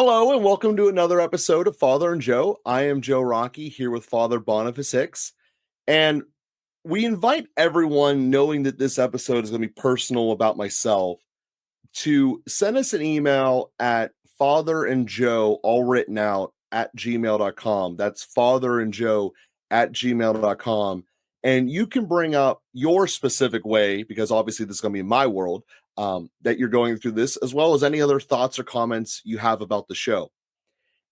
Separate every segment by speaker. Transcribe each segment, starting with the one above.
Speaker 1: Hello and welcome to another episode of Father and Joe. I am Joe Rockey here with Father Boniface, and we invite everyone, knowing that this episode is going to be personal about myself, to send us an email at fatherandjoe, all written out, at gmail.com. That's fatherandjoe at gmail.com. And you can bring up your specific way, because obviously this is going to be my world, that you're going through this, as well as any other thoughts or comments you have about the show.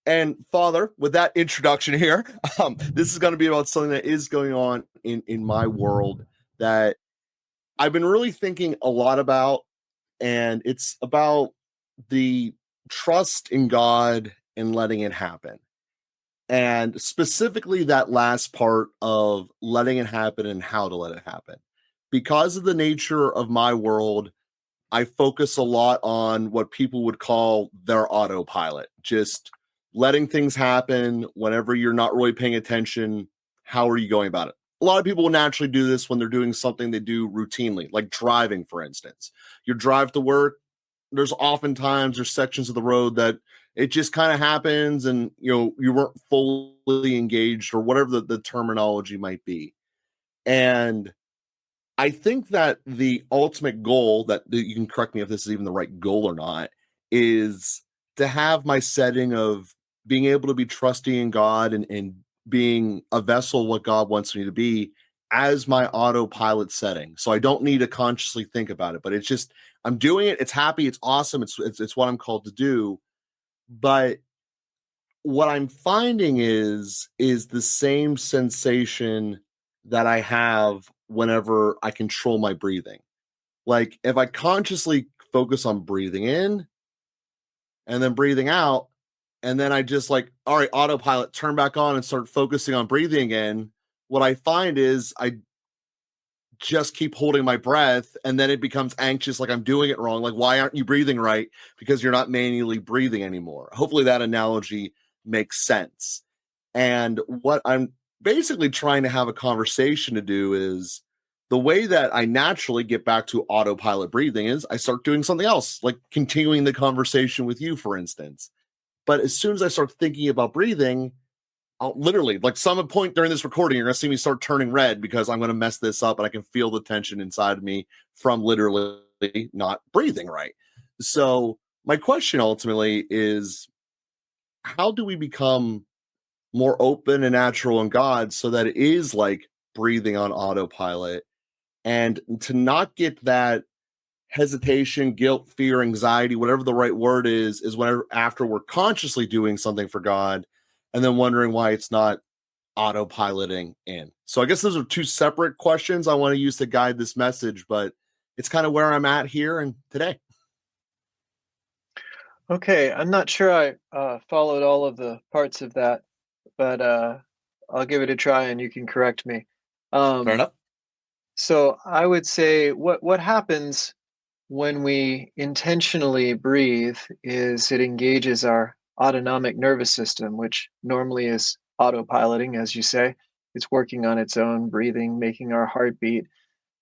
Speaker 1: And Father, with that introduction here, this is going to be about something that is going on in my world that I've been really thinking a lot about, and it's about the trust in God and letting it happen. And specifically that last part of letting it happen and how to let it happen. Because of the nature of my world, I focus a lot on what people would call their autopilot, just letting things happen whenever you're not really paying attention. How are you going about it? A lot of people will naturally do this when they're doing something they do routinely, like driving, for instance. You drive to work, there's sections of the road that it just kind of happens and you weren't fully engaged, or whatever the terminology might be. And I think that the ultimate goal, that you can correct me if this is even the right goal or not, is to have my setting of being able to be trusting in God and being a vessel of what God wants me to be as my autopilot setting. So I don't need to consciously think about it, but it's just, I'm doing it. It's happy. It's awesome. It's what I'm called to do. But what I'm finding is the same sensation that I have whenever I control my breathing. Like if I consciously focus on breathing in and then breathing out, and then I just like, all right, autopilot, turn back on and start focusing on breathing again, what I find is I just keep holding my breath, and then it becomes anxious, like I'm doing it wrong. Like, why aren't you breathing right? Because you're not manually breathing anymore. Hopefully that analogy makes sense. And what I'm basically trying to have a conversation to do is, the way that I naturally get back to autopilot breathing is I start doing something else, like continuing the conversation with you, for instance. But as soon as I start thinking about breathing, I'll literally, like some point during this recording, you're going to see me start turning red because I'm going to mess this up, and I can feel the tension inside of me from literally not breathing right. So my question ultimately is, how do we become more open and natural in God so that it is like breathing on autopilot, and to not get that hesitation, guilt, fear, anxiety, whatever the right word is whenever after we're consciously doing something for God and then wondering why it's not autopiloting in. So I guess those are two separate questions I want to use to guide this message, but it's kind of where I'm at here and today.
Speaker 2: Okay, I'm not sure I followed all of the parts of that, but I'll give it a try and you can correct me.
Speaker 1: Fair
Speaker 2: Um,
Speaker 1: enough.
Speaker 2: so I would say what happens when we intentionally breathe is it engages our autonomic nervous system, which normally is autopiloting, as you say. It's working on its own, breathing, making our heart beat.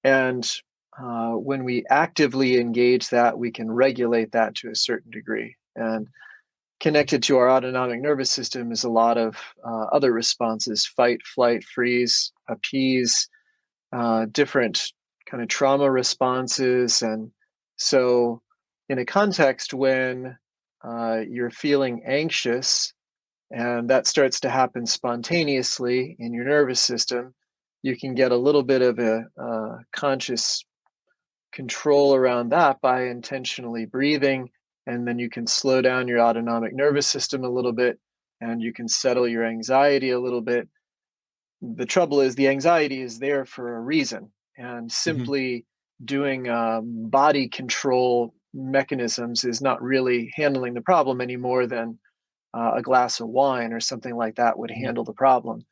Speaker 2: And when we actively engage that, we can regulate that to a certain degree. And connected to our autonomic nervous system is a lot of other responses: fight, flight, freeze, appease, different kind of trauma responses. And so, in a context when you're feeling anxious and that starts to happen spontaneously in your nervous system, you can get a little bit of a conscious control around that by intentionally breathing, and then you can slow down your autonomic nervous system a little bit and you can settle your anxiety a little bit. The trouble is the anxiety is there for a reason, and
Speaker 1: Mhm.
Speaker 2: simply doing body control mechanisms is not really handling the problem any more than a glass of wine or something like that would
Speaker 1: Mhm.
Speaker 2: handle the problem.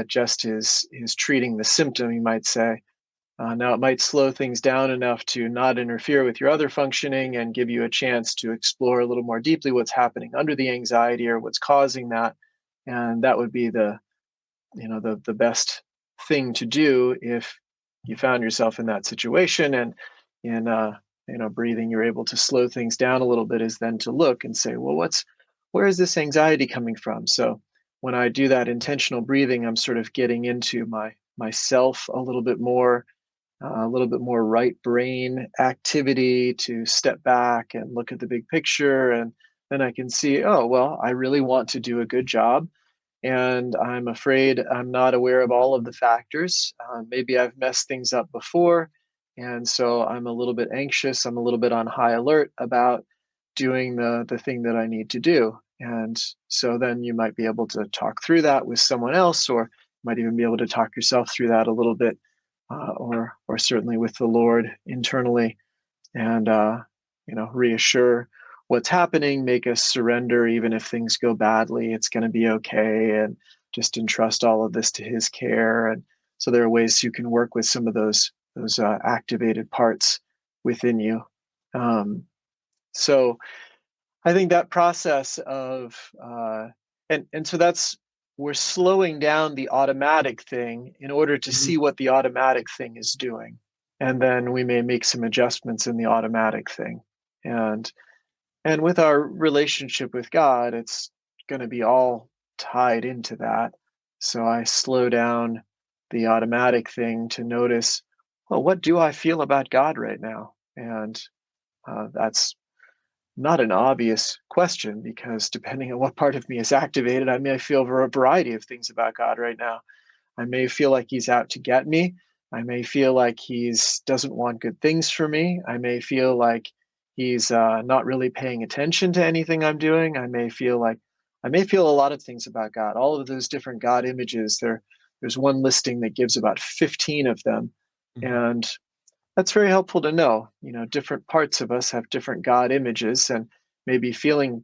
Speaker 2: Just is treating the symptom, you might say. Now, it might slow things down enough to not interfere with your other functioning and give you a chance to explore a little more deeply what's happening under the anxiety or what's causing that. And that would be the best thing to do if you found yourself in that situation. And in breathing, you're able to slow things down a little bit, is then to look and say, well, where is this anxiety coming from? So when I do that intentional breathing, I'm sort of getting into myself a little bit more right brain activity to step back and look at the big picture. And then I can see, oh, well, I really want to do a good job. And I'm afraid I'm not aware of all of the factors. Maybe I've messed things up before. And so I'm a little bit anxious. I'm a little bit on high alert about doing the thing that I need to do. And so then you might be able to talk through that with someone else, or might even be able to talk yourself through that a little bit, or certainly with the Lord internally, and reassure what's happening, make us surrender even if things go badly. It's going to be okay, and just entrust all of this to His care. And so there are ways you can work with some of those activated parts within you. Um, so I think that process of and so that's we're slowing down the automatic thing in order to
Speaker 1: Mhm.
Speaker 2: see what the automatic thing is doing. And then we may make some adjustments in the automatic thing. And and with our relationship with God, it's going to be all tied into that. So I slow down the automatic thing to notice, well, what do I feel about God right now? And that's not an obvious question, because depending on what part of me is activated, I may feel a variety of things about God right now. I may feel like he's out to get me. I may feel like he's doesn't want good things for me. I may feel like he's not really paying attention to anything I'm doing. I may feel a lot of things about God. All of those different God images. There's one listing that gives about 15 of them,
Speaker 1: Mhm.
Speaker 2: and that's very helpful to know. Different parts of us have different God images, and maybe feeling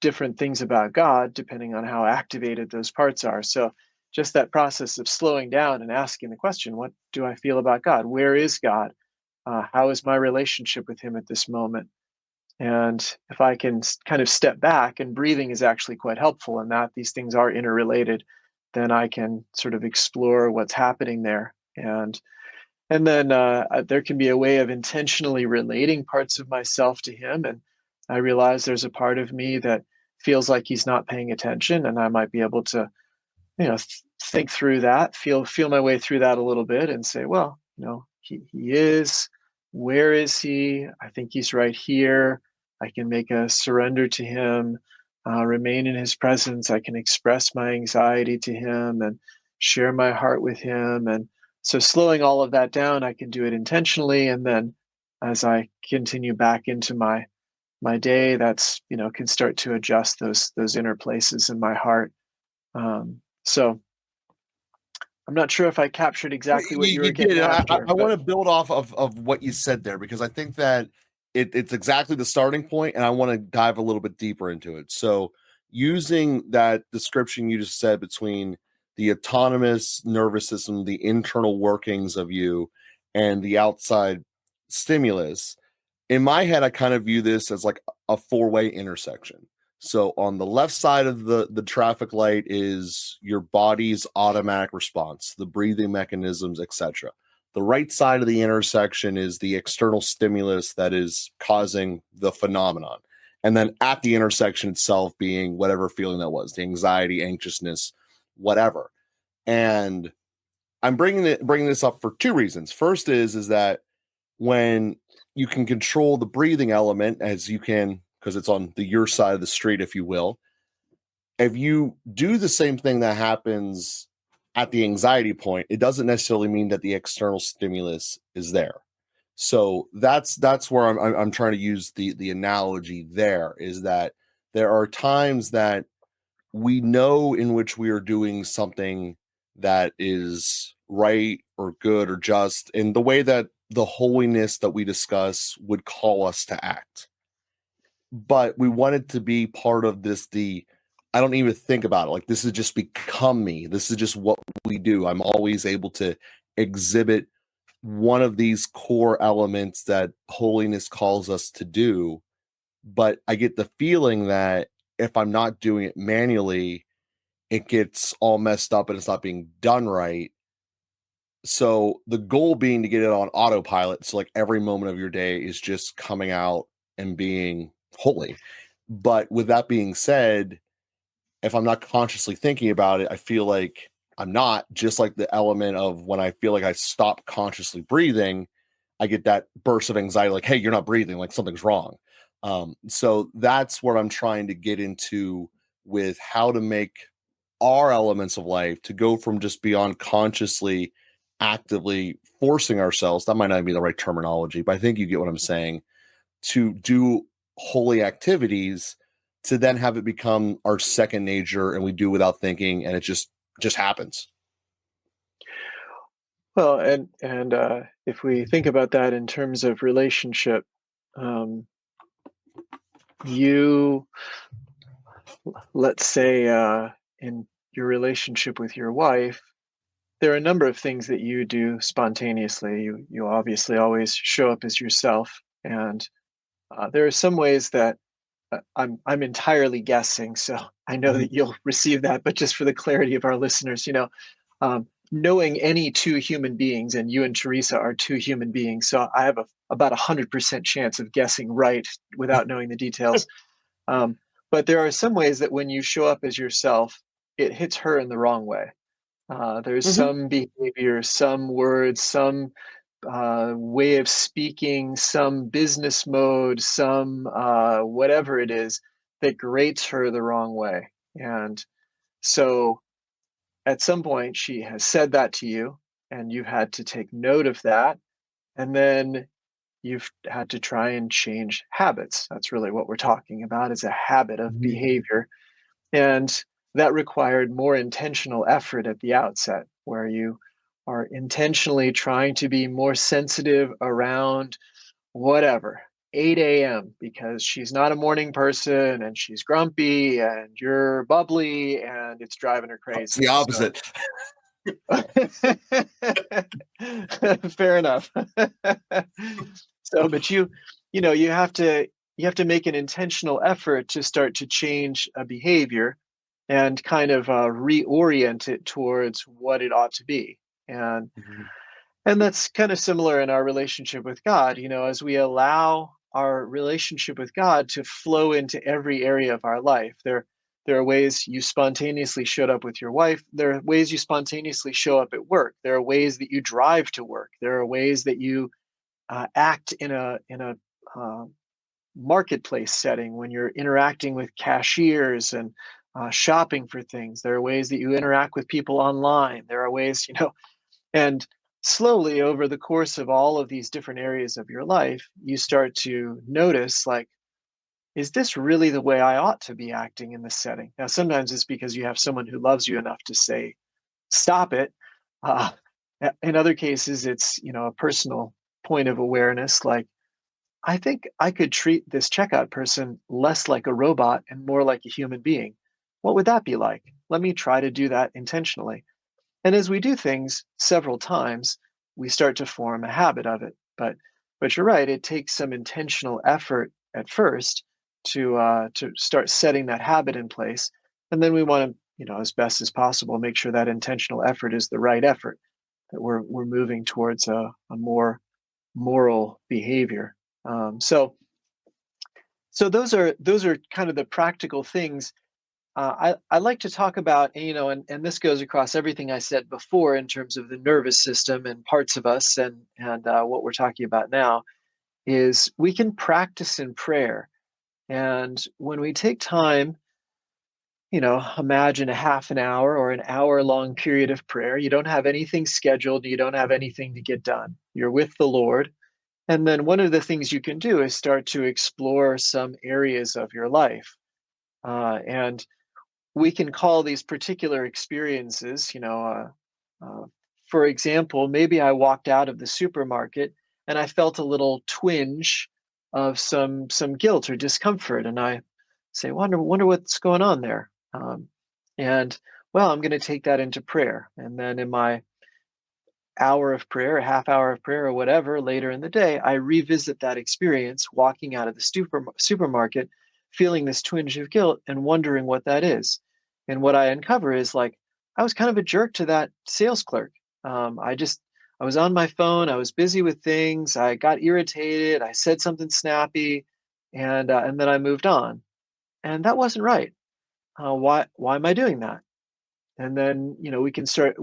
Speaker 2: different things about God depending on how activated those parts are. So, just that process of slowing down and asking the question, what do I feel about God? Where is God? How is my relationship with Him at this moment? And if I can kind of step back, and breathing is actually quite helpful in that these things are interrelated, then I can sort of explore what's happening there. And then there can be a way of intentionally relating parts of myself to Him. And I realize there's a part of me that feels like He's not paying attention, and I might be able to, think through that, feel my way through that a little bit, and say, well, He is. Where is He? I think He's right here. I can make a surrender to Him, remain in His presence. I can express my anxiety to Him and share my heart with Him. And so, slowing all of that down, I can do it intentionally. And then, as I continue back into my day, that's can start to adjust those inner places in my heart. So I'm not sure if I captured
Speaker 1: Well,
Speaker 2: exactly what you
Speaker 1: you
Speaker 2: were getting
Speaker 1: did.
Speaker 2: after,
Speaker 1: I
Speaker 2: but
Speaker 1: want to build off of what you said there, because I think that it's exactly the starting point, and I want to dive a little bit deeper into it. So, using that description you just said between the autonomous nervous system, the internal workings of you, and the outside stimulus, in my head, I kind of view this as like a four-way intersection. So on the left side of the traffic light is your body's automatic response, the breathing mechanisms, etc. The right side of the intersection is the external stimulus that is causing the phenomenon. And then at the intersection itself being whatever feeling that was, the anxiety, anxiousness, whatever. And I'm bringing this up for two reasons. First is that when you can control the breathing element, as you can, because it's on your side of the street, if you will, if you do the same thing that happens at the anxiety point, it doesn't necessarily mean that the external stimulus is there. So that's where I'm trying to use the analogy there, is that there are times that we know in which we are doing something that is right or good or just in the way that the holiness that we discuss would call us to act. But we want it to be part of this, I don't even think about it. Like, this has just become me. This is just what we do. I'm always able to exhibit one of these core elements that holiness calls us to do. But I get the feeling that if I'm not doing it manually, it gets all messed up and it's not being done right. So the goal being to get it on autopilot. So like every moment of your day is just coming out and being holy. But with that being said, if I'm not consciously thinking about it, I feel like I'm not, just like the element of when I feel like I stop consciously breathing, I get that burst of anxiety, like, hey, you're not breathing, like something's wrong. So that's what I'm trying to get into with how to make our elements of life to go from just beyond consciously actively forcing ourselves. That might not be the right terminology, but I think you get what I'm saying, to do holy activities, to then have it become our second nature and we do without thinking and it just happens.
Speaker 2: Well, and if we think about that in terms of relationship, um, you let's say in your relationship with your wife, there are a number of things that you do spontaneously. You obviously always show up as yourself, and there are some ways that I'm entirely guessing, so I know
Speaker 1: Mhm.
Speaker 2: that you'll receive that. But just for the clarity of our listeners, knowing any two human beings, and you and Teresa are two human beings, so I have about 100% chance of guessing right without knowing the details. Um, but there are some ways that when you show up as yourself, it hits her in the wrong way. There's
Speaker 1: Mhm.
Speaker 2: some behavior, some words, some way of speaking, some business mode, some whatever it is that grates her the wrong way. And so at some point, she has said that to you, and you've had to take note of that. And then you've had to try and change habits. That's really what we're talking about, is a habit of
Speaker 1: Mhm.
Speaker 2: behavior. And that required more intentional effort at the outset, where you are intentionally trying to be more sensitive around whatever, 8 a.m., because she's not a morning person and she's grumpy and you're bubbly and it's driving her
Speaker 1: It's
Speaker 2: crazy.
Speaker 1: the
Speaker 2: So,
Speaker 1: opposite.
Speaker 2: fair enough. So, but you have to make an intentional effort to start to change a behavior and kind of reorient it towards what it ought to be. And
Speaker 1: Mhm.
Speaker 2: and that's kind of similar in our relationship with God. As we allow our relationship with God to flow into every area of our life, there are ways you spontaneously showed up with your wife. There are ways you spontaneously show up at work. There are ways that you drive to work. There are ways that you act in a uh, marketplace setting when you're interacting with cashiers and shopping for things. There are ways that you interact with people online. There are ways, and slowly over the course of all of these different areas of your life, you start to notice, like, is this really the way I ought to be acting in this setting? Now, sometimes it's because you have someone who loves you enough to say, stop it. Uh, in other cases, it's, a personal point of awareness, like, I think I could treat this checkout person less like a robot and more like a human being. What would that be like? Let me try to do that intentionally. And as we do things several times, we start to form a habit of it. But you're right, it takes some intentional effort at first to start setting that habit in place. And then we want to, as best as possible, make sure that intentional effort is the right effort, that we're moving towards a more moral behavior. So those are kind of the practical things. I like to talk about, and this goes across everything I said before in terms of the nervous system and parts of us, and what we're talking about now is we can practice in prayer. And when we take time, imagine a half an hour or an hour long period of prayer. You don't have anything scheduled. You don't have anything to get done. You're with the Lord. And then one of the things you can do is start to explore some areas of your life. And we can call these particular experiences, for example, maybe I walked out of the supermarket and I felt a little twinge of some guilt or discomfort, and I say, wonder what's going on there. And well, I'm going to take that into prayer, and then in my hour of prayer, a half hour of prayer, or whatever later in the day, I revisit that experience walking out of the supermarket, feeling this twinge of guilt and wondering what that is. And what I uncover is, like, I was kind of a jerk to that sales clerk. I was on my phone, I was busy with things, I got irritated, I said something snappy, and then I moved on. and that wasn't right. Why am I doing that? And then, we can start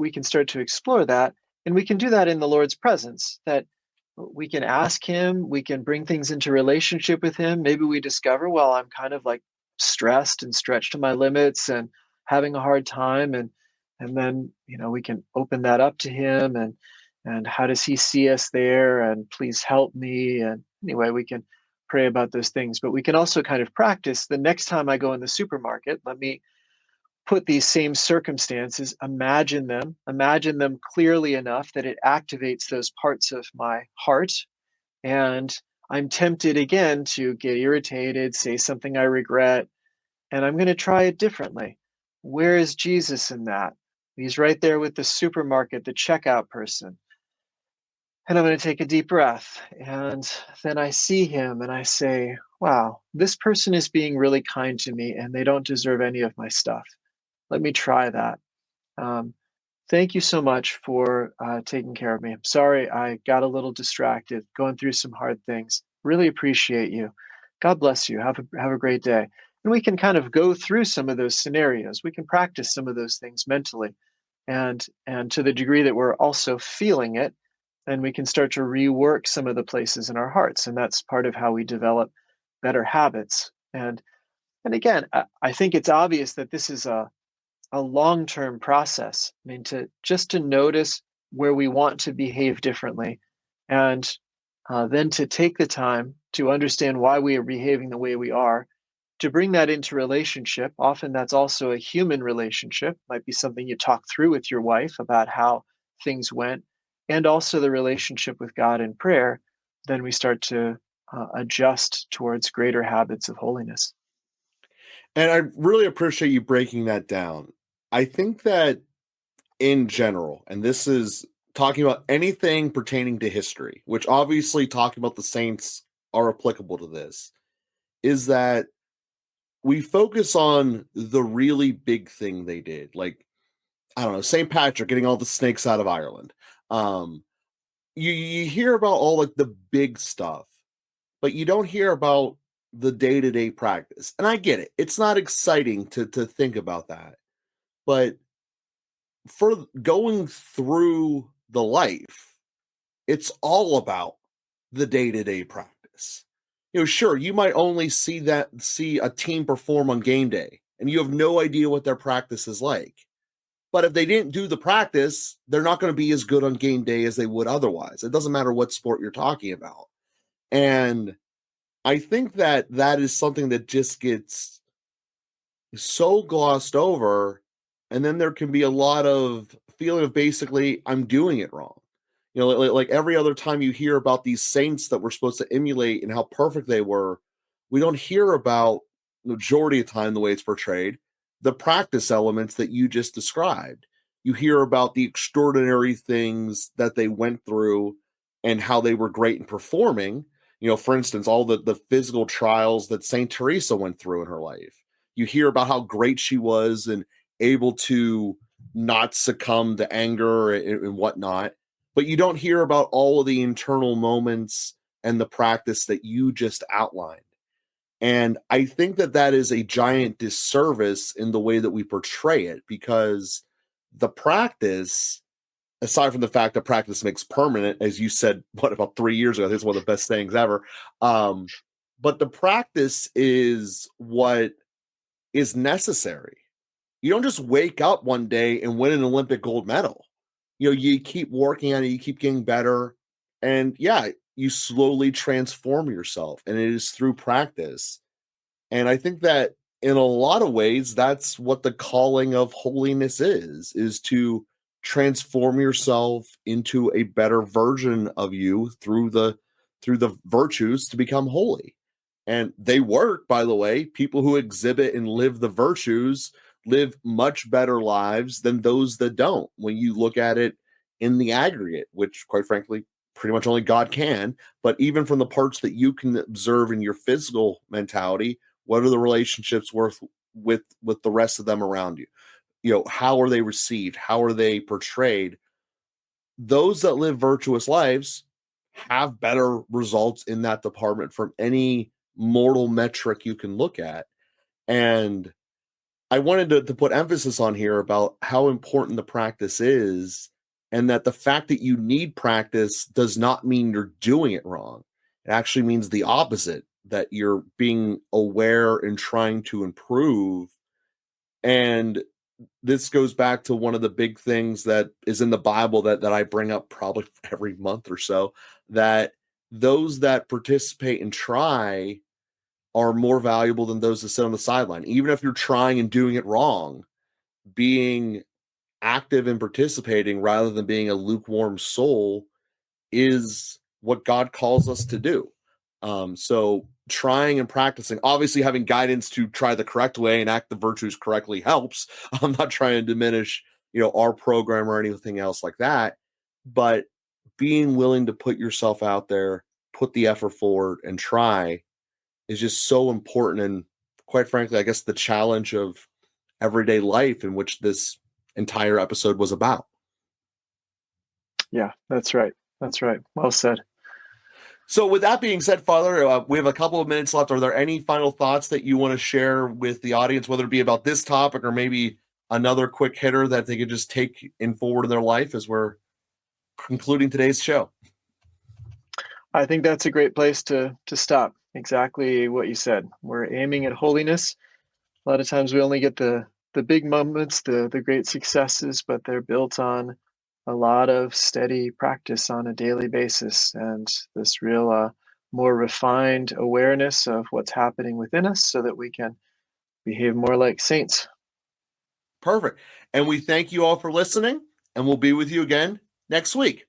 Speaker 2: to explore that, and we can do that in the Lord's presence. That we can ask him, we can bring things into relationship with him. Maybe we discover, well, I'm kind of like stressed and stretched to my limits and having a hard time, and then, we can open that up to him, and how does he see us there, and please help me. And anyway, we can pray about those things, but we can also kind of practice the next time I go in the supermarket. Let me put these same circumstances, imagine them clearly enough that it activates those parts of my heart. And I'm tempted again to get irritated, say something I regret, and I'm going to try it differently. Where is Jesus in that? He's right there with the supermarket, the checkout person. And I'm going to take a deep breath. And then I see him and I say, wow, this person is being really kind to me and they don't deserve any of my stuff. Let me try that. Um, Thank you so much for taking care of me. I'm sorry I got a little distracted, going through some hard things. Really appreciate you. God bless you. Have a great day. And we can kind of go through some of those scenarios. We can practice some of those things mentally, and to the degree that we're also feeling it, then we can start to rework some of the places in our hearts, and that's part of how we develop better habits. And again, I think it's obvious that this is a long-term process. I mean, to notice where we want to behave differently, and then to take the time to understand why we are behaving the way we are, to bring that into relationship. Often that's also a human relationship. Might be something you talk through with your wife about how things went, and also the relationship with God in prayer. Then we start to adjust towards greater habits of holiness.
Speaker 1: And I really appreciate you breaking that down. I think that in general, and this is talking about anything pertaining to history, which obviously talking about the saints are applicable to this, is that we focus on the really big thing they did. Like, I don't know, St. Patrick getting all the snakes out of Ireland. Um, you hear about all like the big stuff, but you don't hear about the day-to-day practice. And I get it. It's not exciting to think about that. But for going through the life, it's all about the day-to-day practice. Sure, you might only see a team perform on game day, and you have no idea what their practice is like. But if they didn't do the practice, they're not going to be as good on game day as they would otherwise. It doesn't matter what sport you're talking about. And I think that that is something that just gets so glossed over, and then there can be a lot of feeling of basically I'm doing it wrong. Like every other time you hear about these saints that we're supposed to emulate and how perfect they were, we don't hear about the majority of the time the way it's portrayed, the practice elements that you just described. You hear about the extraordinary things that they went through and how they were great in performing. For instance, all the physical trials that Saint Teresa went through in her life. You hear about how great she was and able to not succumb to anger and whatnot, but you don't hear about all of the internal moments and the practice that you just outlined. And I think that that is a giant disservice in the way that we portray it, because the practice, aside from the fact that practice makes permanent, as you said, what, about 3 years ago, I think it's one of the best sayings ever. But the practice is what is necessary. You don't just wake up one day and win an Olympic gold medal. You keep working on it, you keep getting better, and yeah, you slowly transform yourself, and it is through practice. And I think that in a lot of ways, that's what the calling of holiness is to transform yourself into a better version of you through the virtues to become holy. And they work, by the way. People who exhibit and live the virtues live much better lives than those that don't, when you look at it in the aggregate, which, quite frankly, pretty much only God can. But even from the parts that you can observe in your physical mentality, what are the relationships worth with the rest of them around you? How are they received? How are they portrayed? Those that live virtuous lives have better results in that department from any mortal metric you can look at. And I wanted to put emphasis on here about how important the practice is, and that the fact that you need practice does not mean you're doing it wrong. It actually means the opposite, that you're being aware and trying to improve. And this goes back to one of the big things that is in the Bible that I bring up probably every month or so, that those that participate and try are more valuable than those that sit on the sideline. Even if you're trying and doing it wrong, being active and participating rather than being a lukewarm soul is what God calls us to do. So trying and practicing, obviously having guidance to try the correct way and act the virtues correctly helps. I'm not trying to diminish, our program or anything else like that, but being willing to put yourself out there, put the effort forward and try is just so important. And quite frankly, I guess the challenge of everyday life in which this entire episode was about.
Speaker 2: Yeah, that's right. That's right. Well said.
Speaker 1: So with that being said, Father, we have a couple of minutes left. Are there any final thoughts that you want to share with the audience, whether it be about this topic or maybe another quick hitter that they could just take in forward in their life as we're concluding today's show?
Speaker 2: I think that's a great place to stop. Exactly what you said. We're aiming at holiness. A lot of times we only get the big moments, the great successes, but they're built on a lot of steady practice on a daily basis, and this real more refined awareness of what's happening within us so that we can behave more like saints.
Speaker 1: Perfect. And we thank you all for listening, and we'll be with you again next week.